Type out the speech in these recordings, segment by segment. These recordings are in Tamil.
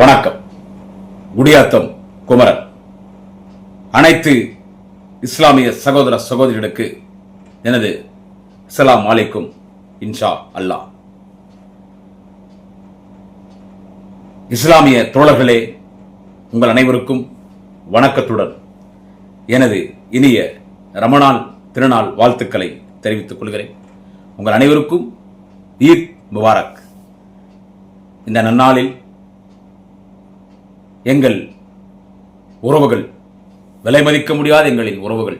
வணக்கம். குடியாத்தம் குமரன். அனைத்து இஸ்லாமிய சகோதர சகோதரிகளுக்கு எனது அஸ்ஸலாமு அலைக்கும் இன்ஷா அல்லாஹ். இஸ்லாமிய தோழர்களே, உங்கள் அனைவருக்கும் வணக்கத்துடன் எனது இனிய ரமணான் திருநாள் வாழ்த்துக்களை தெரிவித்துக் கொள்கிறேன். உங்கள் அனைவருக்கும் ஈத் முபாரக். இந்த நன்னாளில் எங்கள் உறவுகள், விலைமதிக்க முடியாத எங்களின் உறவுகள்,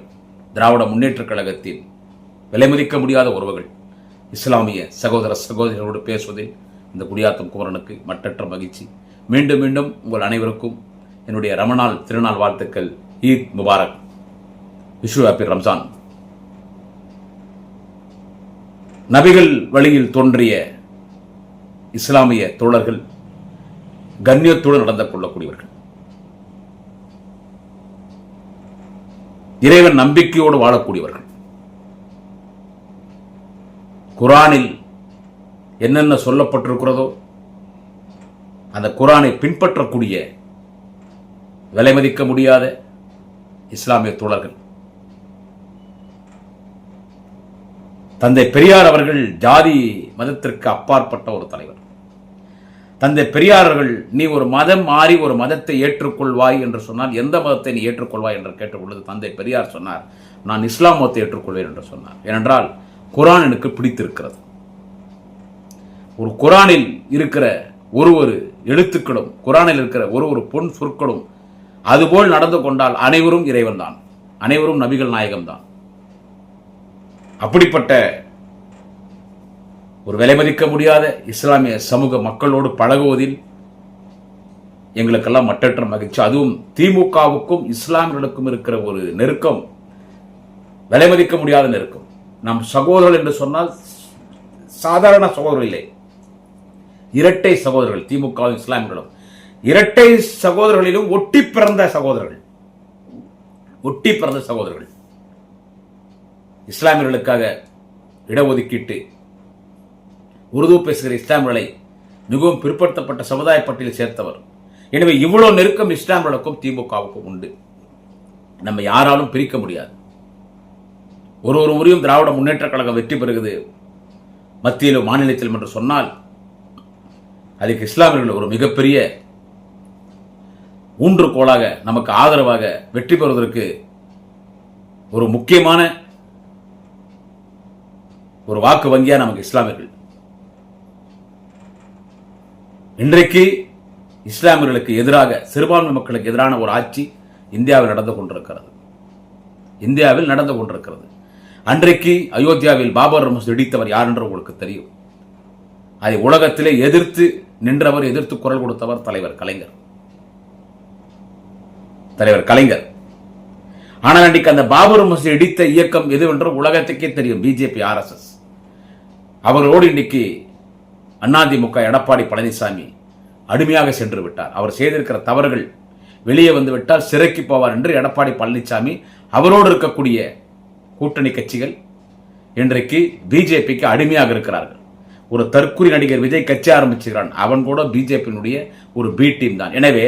திராவிட முன்னேற்றக் கழகத்தின் விலைமதிக்க முடியாத உறவுகள், இஸ்லாமிய சகோதர சகோதரிகளோடு பேசுவதில் இந்த குடியாத்தம் குமரனுக்கு மட்டற்ற மகிழ்ச்சி. மீண்டும் மீண்டும் உங்கள் அனைவருக்கும் என்னுடைய ரமணான் திருநாள் வாழ்த்துக்கள். Eid Mubarak. Wish you happy Ramzan. நபிகள் வழியில் தோன்றிய இஸ்லாமிய தோழர்கள் கண்ணியத்தோடு நடந்து கொள்ளக்கூடியவர்கள், இறைவன் நம்பிக்கையோடு வாழக்கூடியவர்கள், குர்ஆனில் என்னென்ன சொல்லப்பட்டிருக்கிறதோ அந்த குர்ஆனை பின்பற்றக்கூடிய விலைமதிக்க முடியாத இஸ்லாமிய தோழர்கள். தந்தை பெரியார் அவர்கள் ஜாதி மதத்திற்கு அப்பாற்பட்ட ஒரு தலைவர். தந்தை பெரியார் அவர்கள், நீ ஒரு மதம் மாறி ஒரு மதத்தை ஏற்றுக்கொள்வாய் என்று சொன்னால் எந்த மதத்தை நீ ஏற்றுக்கொள்வாய் என்று கேட்டபொழுது தந்தை பெரியார் சொன்னார், நான் இஸ்லாம் மதத்தை ஏற்றுக்கொள்வேன் என்று சொன்னார். ஏனென்றால் குர்ஆன் எனக்கு பிடித்திருக்கிறது. ஒரு குர்ஆனில் இருக்கிற ஒரு எழுத்துக்களும், குர்ஆனில் இருக்கிற ஒரு பொன் சொற்களும் அதுபோல் நடந்து கொண்டால் அனைவரும் இறைவன் தான், அனைவரும் நபிகள் நாயகம் தான். அப்படிப்பட்ட ஒரு விலைமதிக்க முடியாத இஸ்லாமிய சமூக மக்களோடு பழகுவதில் எங்களுக்கெல்லாம் மட்டற்ற மகிழ்ச்சி. அதுவும் திமுகவுக்கும் இஸ்லாமியர்களுக்கும் இருக்கிற ஒரு நெருக்கம் விலைமதிக்க முடியாத நெருக்கம். நம் சகோதரர்கள் என்று சொன்னால் சாதாரண சகோதரர்கள் இல்லை, இரட்டை சகோதரர்கள். திமுகவும் இஸ்லாமியர்களும் இரட்டை சகோதரர்களிலும் ஒட்டி பிறந்த சகோதரர்கள், ஒட்டி பிறந்த சகோதரர்கள். இஸ்லாமியர்களுக்காக இடஒதுக்கீட்டு, உருது பேசுகிற இஸ்லாமியர்களை மிகவும் பிற்படுத்தப்பட்ட சமுதாய பட்டியலில் சேர்த்தவர். எனவே இவ்வளவு நெருக்கம் இஸ்லாமியர்களுக்கும் திமுகவுக்கும் உண்டு. நம்ம யாராலும் பிரிக்க முடியாது. ஒரு முறையும் திராவிட முன்னேற்ற கழகம் வெற்றி பெறுகிறது மத்தியிலும் மாநிலத்திலும் என்று சொன்னால் அதுக்கு இஸ்லாமியர்கள் ஒரு மிகப்பெரிய ஊன்றுகோலாக, நமக்கு ஆதரவாக வெற்றி பெறுவதற்கு ஒரு முக்கியமான ஒரு வாக்கு வங்கியா நமக்கு இஸ்லாமியர்கள். இன்றைக்கு இஸ்லாமியர்களுக்கு எதிராக, சிறுபான்மை மக்களுக்கு எதிரான ஒரு ஆட்சி இந்தியாவில் நடந்து கொண்டிருக்கிறது. இந்தியாவில் நடந்து கொண்டிருக்கிறது. அன்றைக்கு அயோத்தியாவில் பாபர் மசூதி இடித்தவர் யார் என்று உங்களுக்கு தெரியும். அதை உலகத்திலே எதிர்த்து நின்றவர், எதிர்த்து குரல் கொடுத்தவர் தலைவர் கலைஞர். ஆனால் அன்றைக்கு அந்த பாபர் மசூதி இடித்த இயக்கம் எதுவென்று உலகத்துக்கே தெரியும். BJP, RSS. அவர்களோடு இன்னைக்கு அதிமுக எடப்பாடி பழனிசாமி அடிமையாக சென்று விட்டார். அவர் செய்திருக்கிற தவறுகள் வெளியே வந்து விட்டால் சிறைக்கு போவார் என்று எடப்பாடி பழனிசாமி, அவரோடு இருக்கக்கூடிய கூட்டணி கட்சிகள் இன்றைக்கு பிஜேபிக்கு அடிமையாக இருக்கிறார்கள். ஒரு தற்குறி நடிகர் விஜய் கட்சி ஆரம்பிச்சுகிறான், அவன் கூட பிஜேபியினுடைய ஒரு பி டீம் தான். எனவே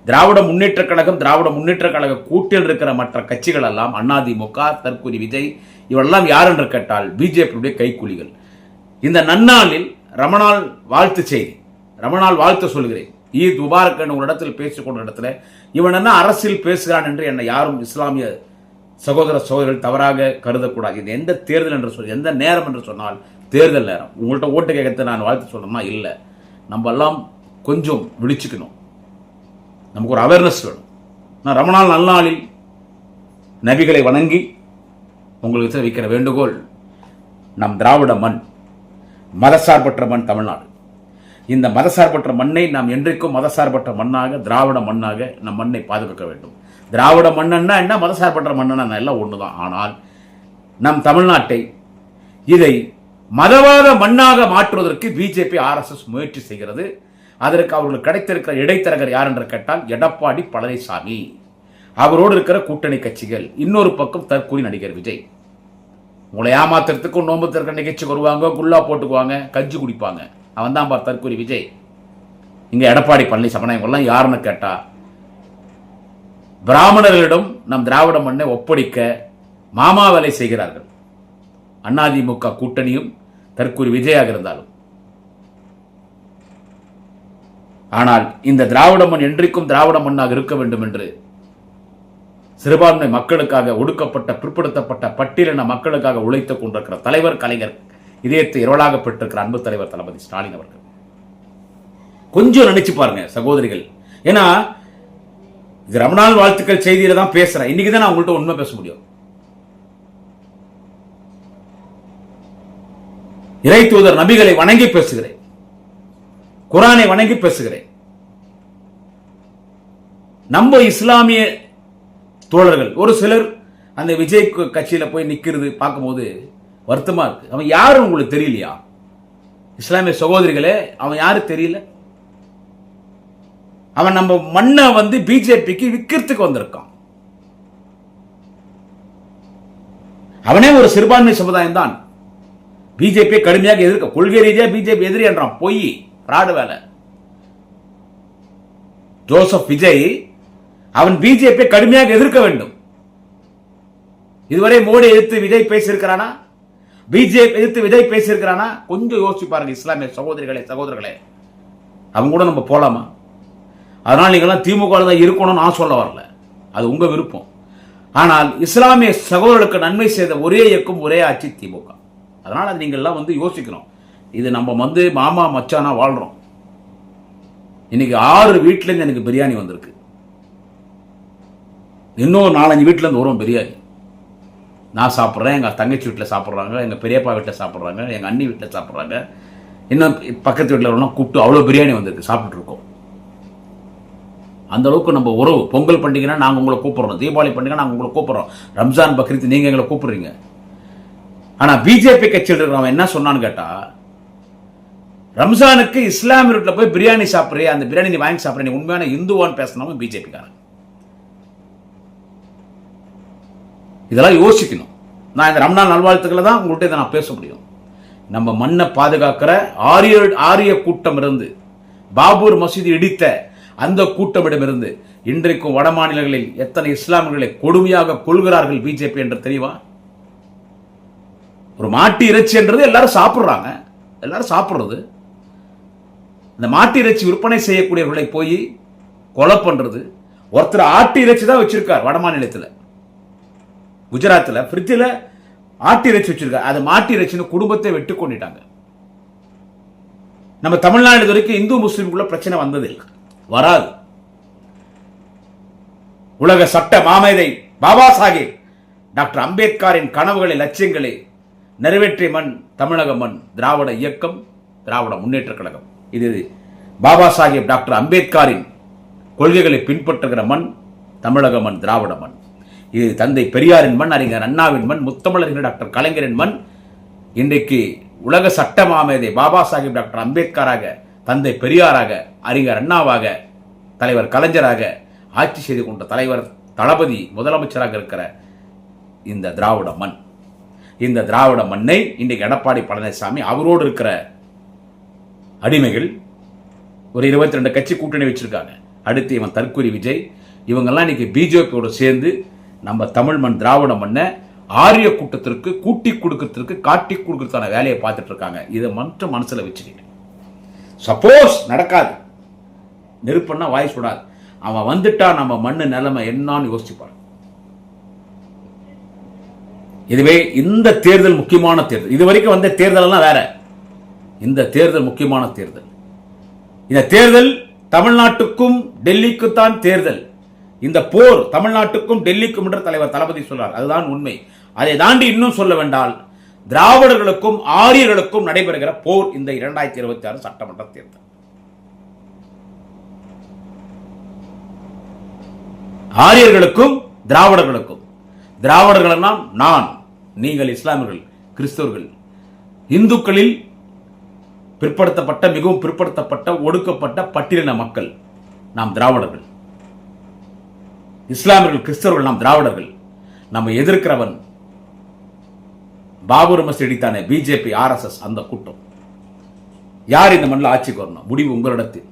திராவிட முன்னேற்ற கழகம், திராவிட முன்னேற்ற கழக கூட்டில் இருக்கிற மற்ற கட்சிகள் எல்லாம், அதிமுக, தற்குறி விஜய், இவரெல்லாம் யார் என்று கேட்டால் பிஜேபியுடைய கைக்கூலிகள். இந்த நன்னாளில் ரமணான் வாழ்த்து செய்தி, ரமணான் வாழ்த்து சொல்கிறேன். ஈத் முபாரக் என்ற ஒரு இடத்தில் பேசிக்கொண்ட இடத்துல இவன் என்ன அரசியல் பேசுகிறான் என்று என்னை யாரும் இஸ்லாமிய சகோதர சகோதரர்கள் தவறாக கருதக்கூடாது. இது எந்த தேர்தல் என்று சொல்லி, எந்த நேரம் என்று சொன்னால் தேர்தல் நேரம். உங்கள்கிட்ட ஓட்டு கேட்கறது நான் வாழ்த்து சொல்லணும்னா இல்லை. நம்ம எல்லாம் கொஞ்சம் விழிச்சுக்கணும், நமக்கு ஒரு அவேர்னஸ் வேணும். நான் ரமணான் நல்நாளில் நபிகளை வணங்கி உங்களுக்கு வைக்கிற வேண்டுகோள், நம் திராவிட மண் மதசார்பற்ற மண் தமிழ்நாடு. இந்த மதசார்பற்ற மண்ணை நாம் என்றைக்கும் மதசார்பற்ற மண்ணாக, திராவிட மண்ணாக நம் மண்ணை பாதுகாக்க வேண்டும். திராவிட மண்ணன்னா என்ன, மதசார்பற்ற மண்ணன்னா எல்லாம் ஒண்ணுதான். ஆனால் நம் தமிழ்நாட்டை இதை மதவாத மண்ணாக மாற்றுவதற்கு பிஜேபி, RSS முயற்சி செய்கிறது. அதற்கு அவர்களுக்கு கிடைத்திருக்கிற இடைத்தரகர் யார் என்று கேட்டால் எடப்பாடி பழனிசாமி, அவரோடு இருக்கிற கூட்டணி கட்சிகள். இன்னொரு பக்கம் தற்கூரி நடிகர் விஜய். உங்களை ஏமாத்துறதுக்கும் நோம்பு திறக்க நிகழ்ச்சி வருவாங்க, குல்லா போட்டுக்குவாங்க, கஞ்சி குடிப்பாங்க. அவன் தான் தற்கூரி விஜய். இங்க எடப்பாடி பழனிசாமி இவங்கெல்லாம் யாருன்னு கேட்டா பிராமணர்களிடம் நம் திராவிட மண்ணை ஒப்படைக்க மாமா வேலை செய்கிறார்கள். அதிமுக கூட்டணியும் தற்கூரி விஜயாக இருந்தாலும். ஆனால் இந்த திராவிட மண் என்றைக்கும் திராவிட மண்ணாக இருக்க வேண்டும் என்று சிறுபான்மை மக்களுக்காக, ஒடுக்கப்பட்ட பிற்படுத்தப்பட்ட பட்டியலின மக்களுக்காக உழைத்துக் கொண்டிருக்கிற தலைவர் கலைஞர் இதயத்தை இரவலாக பெற்றிருக்கிற அன்பு தலைவர் தளபதி ஸ்டாலின் அவர்கள் கொஞ்சம் நினைச்சு பாருங்க சகோதரிகள். ஏன்னா இது ரமணான் வாழ்த்துக்கள் செய்தியில தான் பேசுறேன். இன்னைக்கு தான் நான் உங்கள்கிட்ட உண்மை பேச முடியும். இறை தூதர் நபிகளை வணங்கி பேசுகிறேன், குரானை வணங்கி பேசுகிறேன். நம்ம இஸ்லாமிய தோழர்கள் ஒரு சிலர் அந்த விஜய் கட்சியில போய் நிக்கிறது பார்க்கும்போது வருத்தமா இருக்கு. அவன் யாரும் உங்களுக்கு தெரியலையா? இஸ்லாமிய சகோதரிகளே, அவன் யாரு தெரியல? அவன் நம்ம மண்ணை வந்து பிஜேபிக்கு விற்கிறதுக்கு வந்திருக்கான். அவனே ஒரு சிறுபான்மை சமுதாயம் தான். பிஜேபி கடுமையாக எதிர்க்க, கொள்கை ரீதியாக பிஜேபி எதிரி என்றான். பொய், பிராடு வேலை. ஜோசப் விஜய் அவன் பிஜேபி கடுமையாக எதிர்க்க வேண்டும். இதுவரை மோடி எதிர்த்து விஜய் பேசியிருக்கிறானா? பிஜேபி எதிர்த்து விஜய் பேசியிருக்கிறானா? கொஞ்சம் யோசிச்சு பாருங்க இஸ்லாமிய சகோதரிகளே, சகோதரர்களே. அவங்க கூட நம்ம போலாமா? அதனால் நீங்களாம் திமுக தான் இருக்கணும்னு நான் சொல்ல வரல, அது உங்க விருப்பம். ஆனால் இஸ்லாமிய சகோதரர்களுக்கு நன்மை செய்த ஒரே இயக்கம், ஒரே ஆட்சி திமுக. அதனால நீங்கள்லாம் வந்து யோசிக்கணும். இது நம்ம வந்து மாமா மச்சானா வாழ்றோம். இன்னைக்கு 6 வீட்டுல இருந்து எனக்கு பிரியாணி வந்திருக்கு. இன்னும் 4-5 வீட்டுல இருந்து வரும் பிரியாணி. நான் சாப்பிட்றேன், எங்க தங்கச்சி வீட்டில் சாப்பிட்றாங்க, எங்க பெரியப்பா வீட்டில் சாப்பிட்றாங்க, எங்க அண்ணி வீட்டில் சாப்பிட்றாங்க, இன்னும் பக்கத்து வீட்டில் கூப்பிட்டு அவ்வளோ பிரியாணி வந்திருக்கு, சாப்பிட்டு இருக்கோம். அந்த அளவுக்கு நம்ம உறவு. பொங்கல் பண்டிகைனா நாங்கள் உங்களை கூப்பிடுறோம், தீபாவளி பண்டிகை நாங்கள் உங்களை கூப்பிடுறோம், ரம்ஜான் பக்ரீத் நீங்க எங்களை கூப்பிடுறீங்க. ஆனா பிஜேபி கட்சியில் இருக்கிறவன் என்ன சொன்னான்னு கேட்டா, ரம்ஜானுக்கு இஸ்லாமிய வீட்டில் போய் பிரியாணி சாப்பிட்றிய, அந்த பிரியாணி நீ வாங்கி சாப்பிட்ற, நீ உண்மையான இந்துவான்னு பேசினவங்க பிஜேபிக்காரன். இதெல்லாம் யோசிக்கணும். நான் இந்த ரம்ஜான் நல்வாழ்த்துக்களை தான் உங்கள்கிட்ட இதை நான் பேச முடியும். நம்ம மண்ணை பாதுகாக்கிற ஆரிய கூட்டம் இருந்து, பாபூர் மசூதி இடித்த அந்த கூட்டமிடமிருந்து இன்றைக்கும் வட மாநிலங்களில் எத்தனை இஸ்லாமியர்களை கொடுமையாக கொள்கிறார்கள் பிஜேபி என்று தெரியுமா? ஒரு மாட்டு இறைச்சி என்றது எல்லாரும் சாப்பிடுறாங்க, எல்லாரும் சாப்பிடுறது. இந்த மாட்டு இறைச்சி விற்பனை செய்யக்கூடியவர்களை போய் கொலை பண்றது. ஒருத்தர் ஆட்டு இறைச்சி தான் வச்சிருக்கார் வட மாநிலத்தில், குஜராத்தில் ஃப்ரிட்ஜில் ஆட்டு இறைச்சி வச்சிருக்காரு. அது மாட்டு இறைச்சின்னு குடும்பத்தை வெட்டு கொண்டுட்டாங்க. நம்ம தமிழ்நாடு வரைக்கும் இந்து முஸ்லீம்குள்ள பிரச்சனை வந்ததில்லை, வராது. உலக சட்ட மாமேதை பாபா சாஹேப் டாக்டர் அம்பேத்கரின் கனவுகளை, லட்சியங்களை நிறைவேற்றிய மண் தமிழக மண். திராவிட இயக்கம், திராவிட முன்னேற்ற கழகம். இது பாபா சாஹேப் டாக்டர் அம்பேத்கரின் கொள்கைகளை பின்பற்றுகிற மண் தமிழக மண், திராவிட மண். இது தந்தை பெரியாரின் மண், அறிஞர் அண்ணாவின் மண், முத்தமிழறிஞர் டாக்டர் கலைஞரின் மண். இன்றைக்கு உலக சட்ட மாமேதை பாபா சாஹேப் டாக்டர் அம்பேத்கராக, தந்தை பெரியாராக, அறிஞர் அண்ணாவாக, தலைவர் கலைஞராக ஆட்சி செய்து கொண்ட தலைவர் தளபதி முதலமைச்சராக இருக்கிற இந்த திராவிட மண். இந்த திராவிட மண்ணை இன்றைக்கு எடப்பாடி பழனிசாமி, அவரோடு இருக்கிற அடிமைகள் ஒரு 22 கட்சி கூட்டணி வச்சிருக்காங்க. அடுத்து இவன் தற்கூரி விஜய், இவங்கெல்லாம் இன்னைக்கு பிஜேபியோடு சேர்ந்து நம்ம தமிழ் மண், திராவிட மண்ணை ஆரிய கூட்டத்திற்கு கூட்டி கொடுக்கறதுக்கு, காட்டி கொடுக்கறதுக்கான வேலையை பார்த்துட்டு இருக்காங்க. இதை மட்டும் மனசுல வச்சுக்கிட்டு, சப்போஸ் நடக்காது, நெருப்புன்னா வாய் சுடாது, அவன் வந்துட்டா நம்ம மண்ணு நிலைமை என்னன்னு யோசிச்சுப்பாரு. இதுவே இந்த தேர்தல் முக்கியமான தேர்தல். இது வரைக்கும் வந்த தேர்தல் எல்லாம் வேற, இந்த தேர்தல் முக்கியமான தேர்தல். இந்த தேர்தல் தமிழ்நாட்டுக்கும் டெல்லிக்குத்தான் தேர்தல். இந்த போர் தமிழ்நாட்டுக்கும் டெல்லிக்கும் என்று தலைவர் தளபதி சொல்றார், அதுதான் உண்மை. அதை தாண்டி இன்னும் சொல்ல வேண்டால் திராவிடர்களுக்கும் ஆரியர்களுக்கும் நடைபெறுகிற போர் இந்த 2026 சட்டமன்ற தேர்தல். ஆரியர்களுக்கும் திராவிடர்களுக்கும். திராவிடர்கள் நான், நீங்கள் இஸ்லாமியர்கள், கிறிஸ்தவர்கள், இந்துக்களில் பிற்படுத்தப்பட்ட, மிகவும் பிற்படுத்தப்பட்ட, ஒடுக்கப்பட்ட பட்டியலின மக்கள் நாம் திராவிடர்கள். இஸ்லாமியர்கள், கிறிஸ்தவர்கள் நாம் திராவிடர்கள். நம்ம எதிர்க்கிறவன் பாபர் மசூதி இடித்தானே பிஜேபி, RSS, அந்த கூட்டம். யார் இந்த மண்ணில் ஆட்சிக்கு வரணும்? முடிவு உங்களிடத்தில்.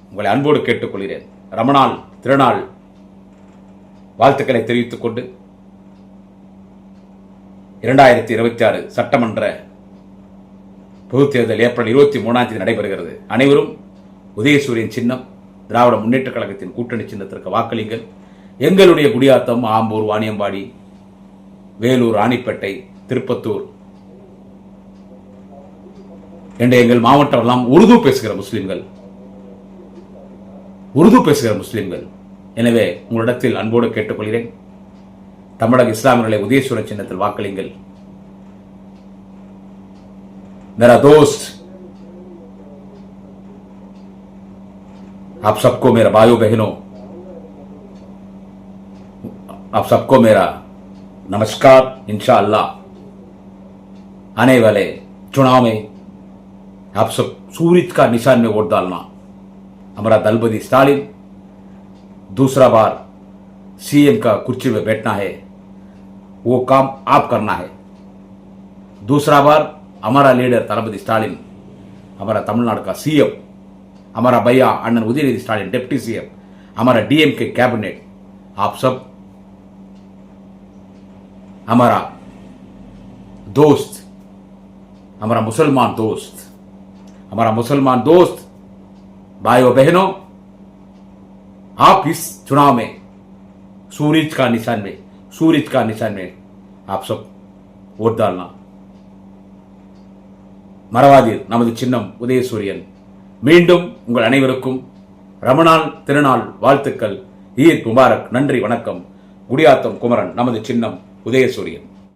உங்களை அன்போடு கேட்டுக்கொள்கிறேன். ரமணான் திருநாள் வாழ்த்துக்களை தெரிவித்துக் கொண்டு 2026 சட்டமன்ற பொதுத் தேர்தல் ஏப்ரல் 23 நடைபெறுகிறது. அனைவரும் உதயசூரியன் சின்னம் திராவிட முன்னேற்ற கழகத்தின் கூட்டணி சின்னத்திற்கு வாக்களிங்கள். எங்களுடைய குடியாத்தம், ஆம்பூர், வாணியம்பாடி, வேலூர், ராணிப்பேட்டை, திருப்பத்தூர் என்ற எங்கள் மாவட்டம் எல்லாம் உருது பேசுகிற முஸ்லிம்கள். எனவே உங்களிடத்தில் அன்போடு கேட்டுக்கொள்கிறேன். தமிழக இஸ்லாமியர்களை உதயசூரியன் சின்னத்தில் வாக்களிங்கள். मेरा दोस्त, आप सबको मेरा भाइयों बहनों, आप सबको मेरा नमस्कार. इंशाअल्लाह आने वाले चुनाव में आप सब सूरज का निशान में वोट डालना. हमारा दलपति स्टालिन दूसरा बार सीएम का कुर्सी में बैठना है, वो काम आप करना है. दूसरा बार हमारा लीडर दलपति स्टालिन, हमारा तमिलनाडु का सीएम, हमारा भैया अण्णन उदयनिधि स्टालिन डिप्टी सीएम, हमारा डीएमके कैबिनेट, आप सब हमारा दोस्त, हमारा मुसलमान दोस्त भाइयों बहनों, आप इस चुनाव में सूरज का निशान में आप सब वोट डालना. மறவாதீர், நமது சின்னம் உதயசூரியன். மீண்டும் உங்கள் அனைவருக்கும் ரமணான் திருநாள் வாழ்த்துக்கள். ஈத் முபாரக். நன்றி, வணக்கம். குடியாத்தம் குமரன். நமது சின்னம் உதயசூரியன்.